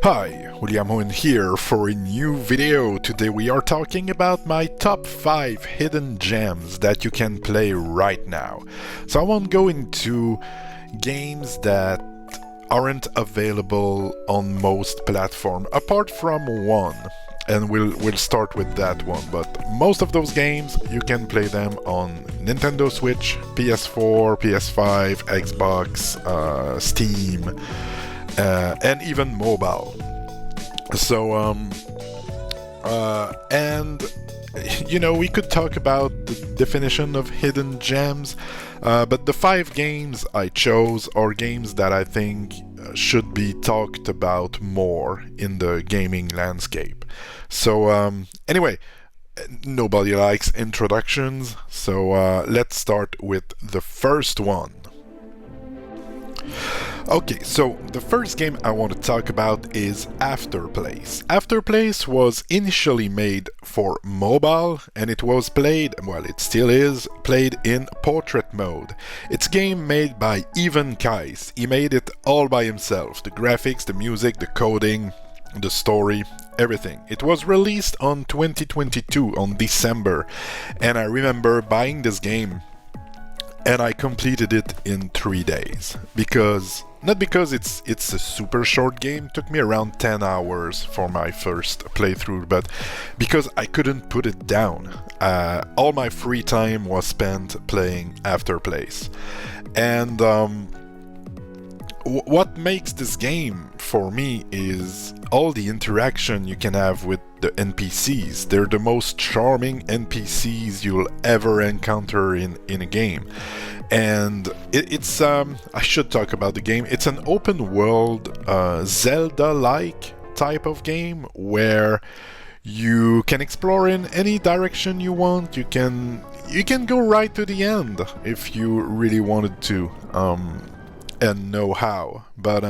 Hi, William Hohen here for a new video. Today we are talking about my top 5 hidden gems that you can play right now. So I won't go into games that aren't available on most platforms apart from one. And we'll start with that one, but most of those games you can play them on Nintendo Switch, PS4, PS5, Xbox, Steam, and even mobile. So and you know, we could talk about the definition of hidden gems, but the 5 games I chose are games that I think should be talked about more in the gaming landscape. So anyway, nobody likes introductions, so let's start with the first one. Okay, so the first game I want to talk about is Afterplace. Afterplace was initially made for mobile, and it was played, well, it still is, played in portrait mode. It's a game made by Ivan Kais. He made it all by himself. The graphics, the music, the coding, the story, everything. It was released on 2022, on December, and I remember buying this game and I completed it in 3 days. Not because it's a super short game, it took me around 10 hours for my first playthrough, but because I couldn't put it down. All my free time was spent playing Afterplace. And what makes this game for me is all the interaction you can have with the NPCs. They're the most charming NPCs you'll ever encounter in a game. And it's I should talk about the game. It's an open world Zelda-like type of game where you can explore in any direction you want. You can go right to the end if you really wanted to, and know how. But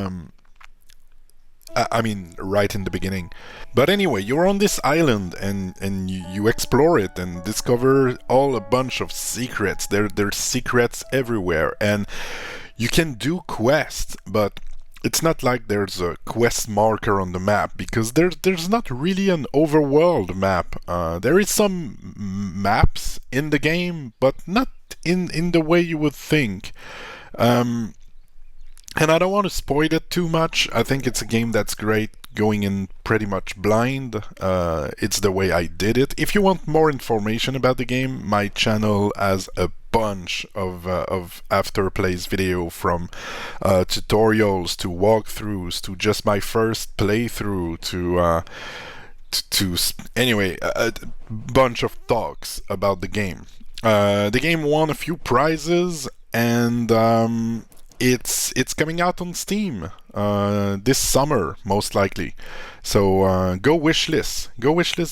I mean, right in the beginning. But anyway, you're on this island and you explore it and discover a bunch of secrets. There's secrets everywhere, and you can do quests, but it's not like there's a quest marker on the map, because there's not really an overworld map. There is some maps in the game, but not in the way you would think. And I don't want to spoil it too much. I think it's a game that's great going in pretty much blind. It's the way I did it. If you want more information about the game, my channel has a bunch of Afterplace video, from tutorials to walkthroughs to just my first playthrough to anyway, a bunch of talks about the game. The game won a few prizes, and it's coming out on Steam this summer, most likely. So go wishlist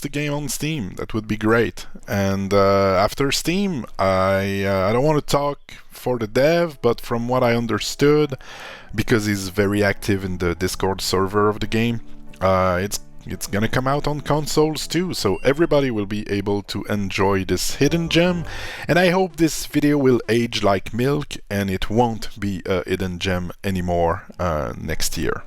the game on Steam. That would be great. And after Steam, I don't want to talk for the dev, but from what I understood, because he's very active in the Discord server of the game, it's gonna come out on consoles too, so everybody will be able to enjoy this hidden gem. And I hope this video will age like milk and it won't be a hidden gem anymore next year.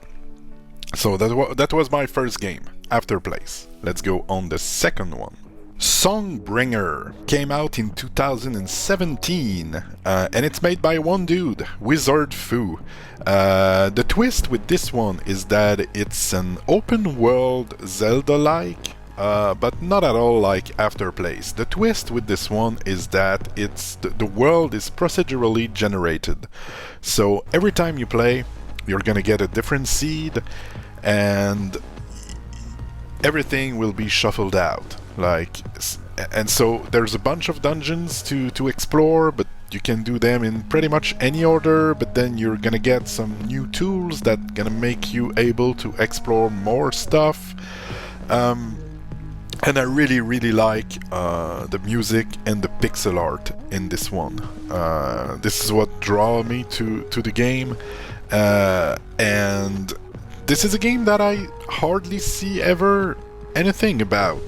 So that was my first game, Afterplace. Let's go on the second one. SongBringer came out in 2017, and it's made by one dude, Wizard Fu. The twist with this one is that it's an open world Zelda-like, but not at all like Afterplace. The twist with this one is that the world is procedurally generated. So every time you play, you're gonna get a different seed, and everything will be shuffled out. And so there's a bunch of dungeons to explore, but you can do them in pretty much any order, but then you're gonna get some new tools that gonna make you able to explore more stuff. And I really like the music and the pixel art in this one. This is what draw me to the game, and this is a game that I hardly see ever anything about.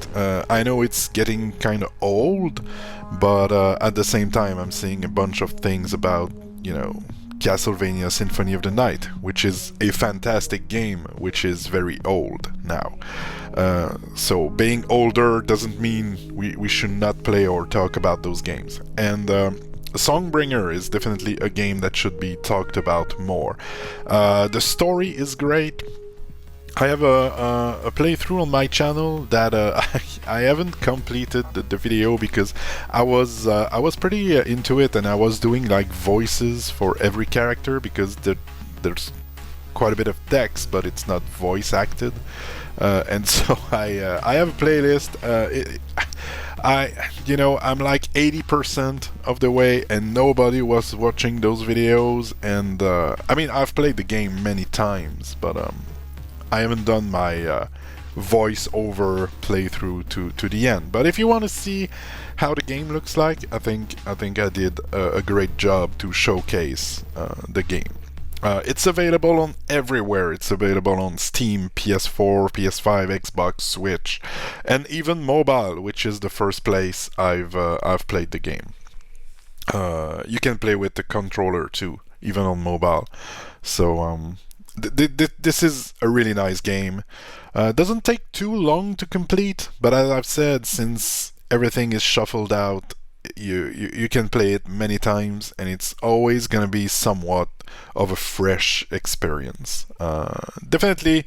I know it's getting kind of old, but at the same time I'm seeing a bunch of things about, you know, Castlevania Symphony of the Night, which is a fantastic game, which is very old now. So being older doesn't mean we should not play or talk about those games. And SongBringer is definitely a game that should be talked about more. The story is great. I have a playthrough on my channel that I haven't completed the video because I was pretty into it, and I was doing like voices for every character because there's quite a bit of text, but it's not voice acted, and so I have a playlist. I'm like 80% of the way, and nobody was watching those videos. And I mean, I've played the game many times, but I haven't done my voice-over playthrough to the end. But if you want to see how the game looks like, I think I did a great job to showcase the game. It's available on everywhere. It's available on Steam, PS4, PS5, Xbox, Switch, and even mobile, which is the first place I've played the game. You can play with the controller too, even on mobile. So this is a really nice game. Doesn't take too long to complete, but as I've said, since everything is shuffled out, you can play it many times, and it's always gonna be somewhat of a fresh experience. Definitely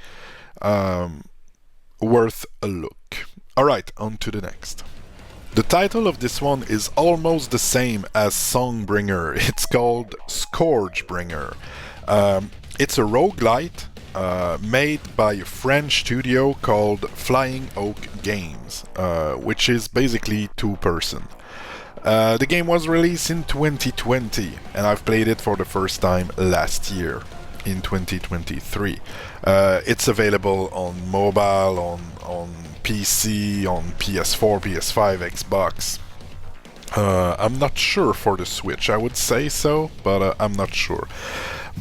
worth a look. Alright, on to the next. The title of this one is almost the same as SongBringer. It's called ScourgeBringer. It's a roguelite made by a French studio called Flying Oak Games, which is basically two-person. The game was released in 2020, and I've played it for the first time last year, in 2023. It's available on mobile, on PC, on PS4, PS5, Xbox. I'm not sure for the Switch. I would say so, but I'm not sure.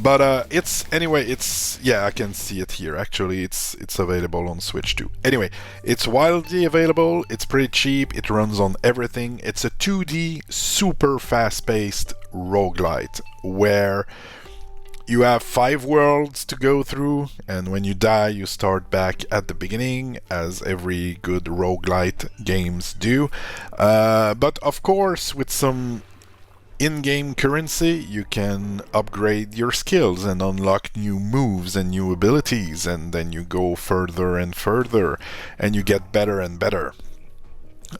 But yeah, I can see it here. Actually, it's available on Switch too. Anyway, it's widely available. It's pretty cheap. It runs on everything. It's a 2D, super fast-paced roguelite where you have 5 worlds to go through, and when you die, you start back at the beginning, as every good roguelite games do. But of course, with some in-game currency, you can upgrade your skills and unlock new moves and new abilities, and then you go further and further, and you get better and better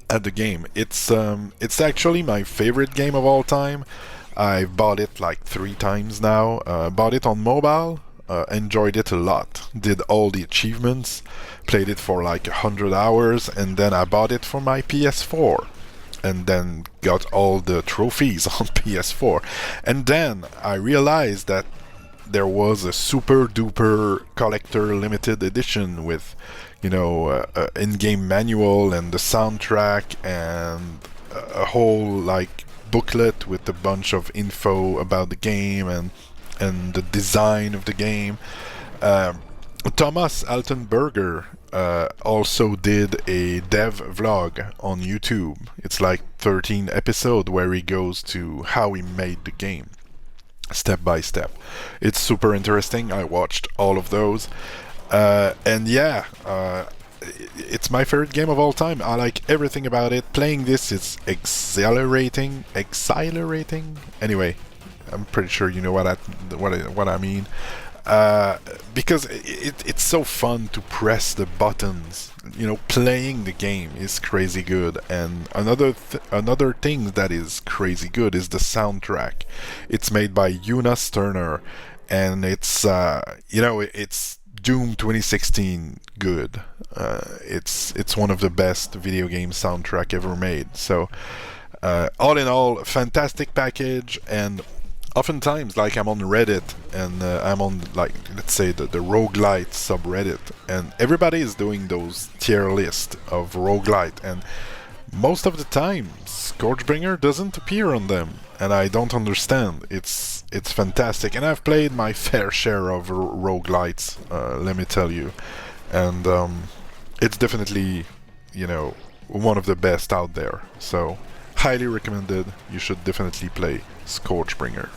at the game. It's actually my favorite game of all time. I've bought it like 3 times now. Bought it on mobile, enjoyed it a lot, did all the achievements, played it for like 100 hours, and then I bought it for my PS4. And then got all the trophies on PS4. And then I realized that there was a super duper collector limited edition with, in-game manual and the soundtrack and a whole like booklet with a bunch of info about the game and the design of the game. Thomas Altenberger also did a dev vlog on YouTube. It's like 13 episodes where he goes to how he made the game, step by step. It's super interesting. I watched all of those. And yeah, it's my favorite game of all time. I like everything about it. Playing this is exhilarating. Anyway, I'm pretty sure you know what I mean. Because it's so fun to press the buttons. Playing the game is crazy good. And another thing that is crazy good is the soundtrack. It's made by Jonas Turner, and it's it's Doom 2016 good. It's one of the best video game soundtrack ever made. So all in all, fantastic package. And oftentimes, like, I'm on Reddit, and I'm on, like, let's say the roguelite subreddit, and everybody is doing those tier list of roguelite, and most of the time ScourgeBringer doesn't appear on them, and I don't understand. It's fantastic, and I've played my fair share of roguelites, let me tell you, and it's definitely, one of the best out there. So highly recommended. You should definitely play ScourgeBringer.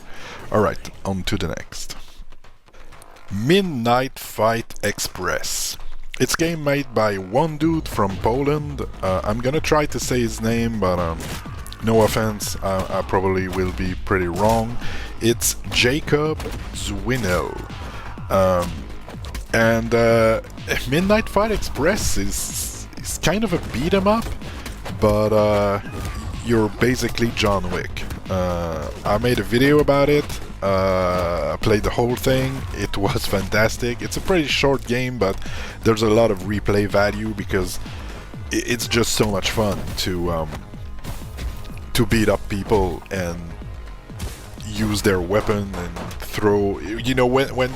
Alright, on to the next. MidnightFightExpress. It's a game made by one dude from Poland. I'm gonna try to say his name, but no offense, I probably will be pretty wrong. It's Jacob Zwinel. And MidnightFightExpress is kind of a beat 'em up, but you're basically John Wick. I made a video about it. I played the whole thing. It was fantastic. It's a pretty short game, but there's a lot of replay value because it's just so much fun to beat up people and use their weapon and throw. You know, when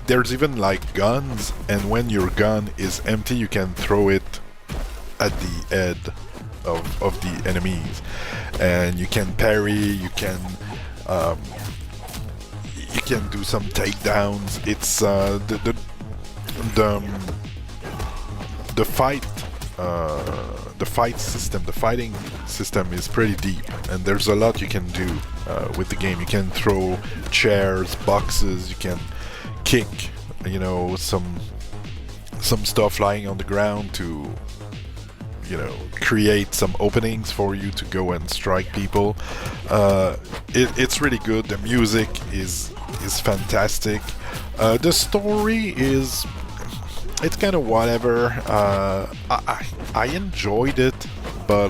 there's even like guns, and when your gun is empty, you can throw it at the head of the enemies, and you can parry. You can do some takedowns. It's the fighting system is pretty deep, and there's a lot you can do with the game. You can throw chairs, boxes, you can kick, you know, some stuff lying on the ground to, you know, create some openings for you to go and strike people. It's really good. The music is fantastic. The story is, it's kind of whatever. I enjoyed it, but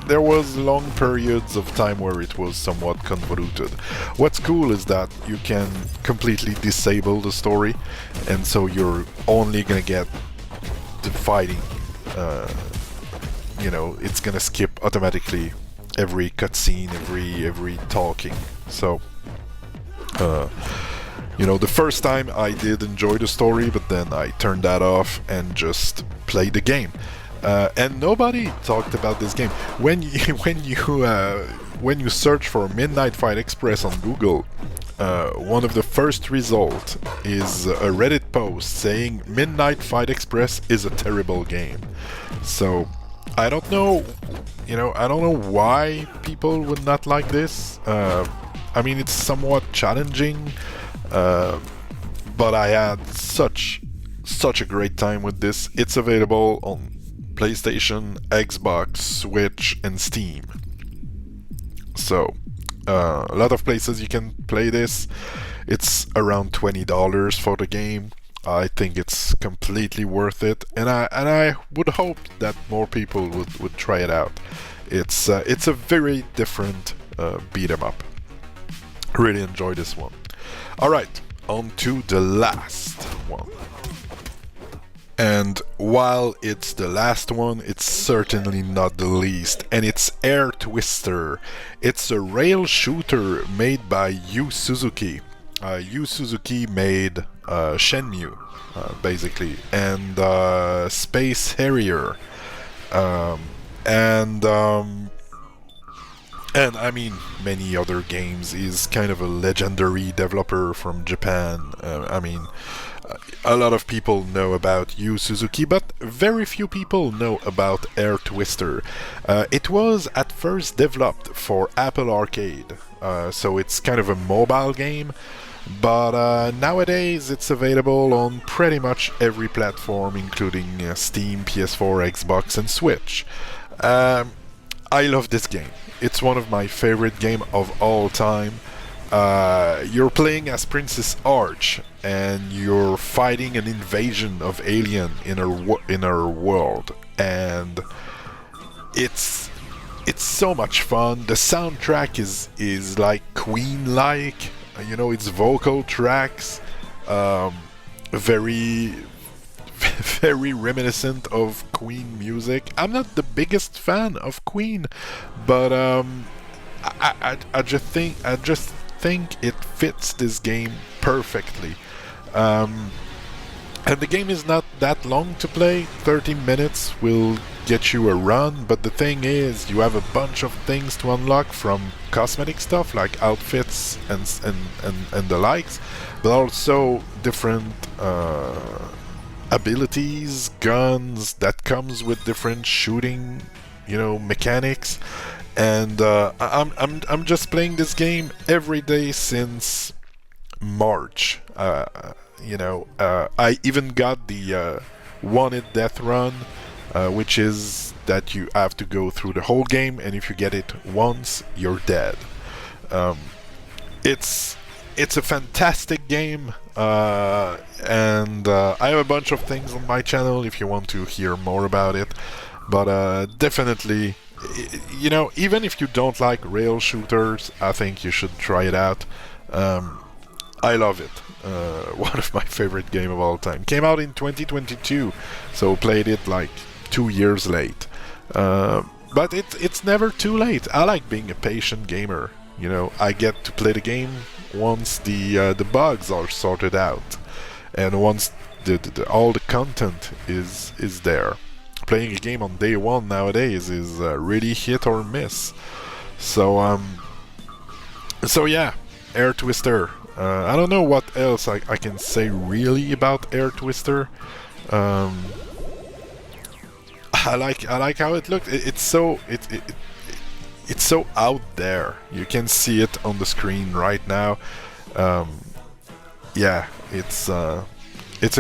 there was long periods of time where it was somewhat convoluted. What's cool is that you can completely disable the story, and so you're only gonna get the fighting. You know, it's gonna skip automatically every cutscene, every talking. So, you know, the first time I did enjoy the story, but then I turned that off and just played the game. And nobody talked about this game. When you search for MidnightFightExpress on Google, one of the first results is a Reddit post saying MidnightFightExpress is a terrible game. So I don't know, you know, I don't know why people would not like this. I mean, it's somewhat challenging, but I had such a great time with this. It's available on PlayStation, Xbox, Switch, and Steam. So a lot of places you can play this. It's around $20 for the game. I think it's completely worth it, and I would hope that more people would try it out. It's a very different beat 'em up. Really enjoy this one. Alright, on to the last one. And while it's the last one, it's certainly not the least, and it's Air Twister. It's a rail shooter made by Yu Suzuki. Yu Suzuki made Shenmue, basically, and Space Harrier, and I mean many other games. He's kind of a legendary developer from Japan. I mean, a lot of people know about Yu Suzuki, but very few people know about Air Twister. It was at first developed for Apple Arcade, so it's kind of a mobile game, but nowadays it's available on pretty much every platform, including Steam, PS4, Xbox, and Switch. I love this game. It's one of my favorite games of all time. You're playing as Princess Arch, and you're fighting an invasion of alien in her world, and it's so much fun. The soundtrack is like Queen-like, you know, it's vocal tracks, very very reminiscent of Queen music. I'm not the biggest fan of Queen, but I just think it fits this game perfectly. And the game is not that long to play. 30 minutes will get you a run, but the thing is, you have a bunch of things to unlock, from cosmetic stuff like outfits and the likes, but also different abilities, guns that comes with different shooting, you know, mechanics. and I'm just playing this game every day since March. I even got the wanted death run, which is that you have to go through the whole game, and if you get it once, you're dead. Um, it's a fantastic game, and I have a bunch of things on my channel if you want to hear more about it. But definitely, even if you don't like rail shooters, I think you should try it out. I love it. One of my favorite game of all time. Came out in 2022, so played it like 2 years late. But it's never too late. I like being a patient gamer. I get to play the game once the bugs are sorted out, and once all the content is there. Playing a game on day one nowadays is really hit or miss. So yeah, Air Twister. I don't know what else I can say really about Air Twister. I like how it looks. It's so out there. You can see it on the screen right now. Yeah, it's a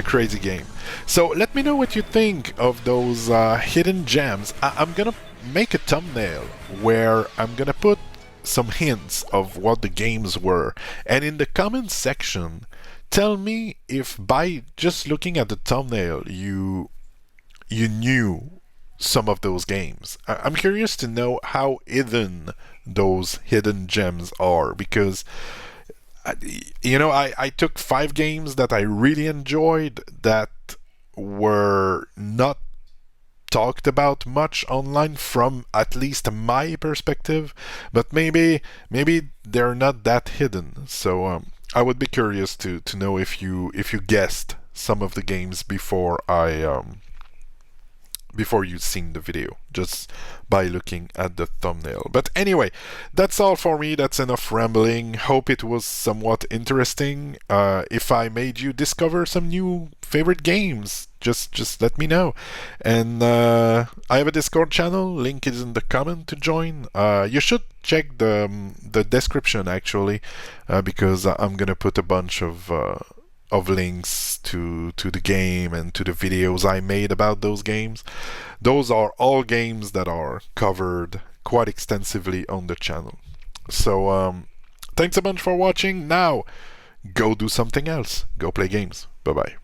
crazy game. So let me know what you think of those hidden gems. I'm gonna make a thumbnail where I'm gonna put some hints of what the games were, and in the comments section, tell me if by just looking at the thumbnail you knew some of those games. I'm curious to know how hidden those hidden gems are, because I took 5 games that I really enjoyed that were not talked about much online from at least my perspective, but maybe they're not that hidden. So I would be curious to know if you guessed some of the games before you've seen the video, just by looking at the thumbnail. But anyway, that's all for me. That's enough rambling. Hope it was somewhat interesting. If I made you discover some new favorite games, just let me know. And I have a Discord channel. Link is in the comment to join. You should check the description actually, because I'm gonna put a bunch of links to the game and to the videos I made about those games. Those are all games that are covered quite extensively on the channel. So thanks a bunch for watching. Now go do something else. Go play games. Bye bye.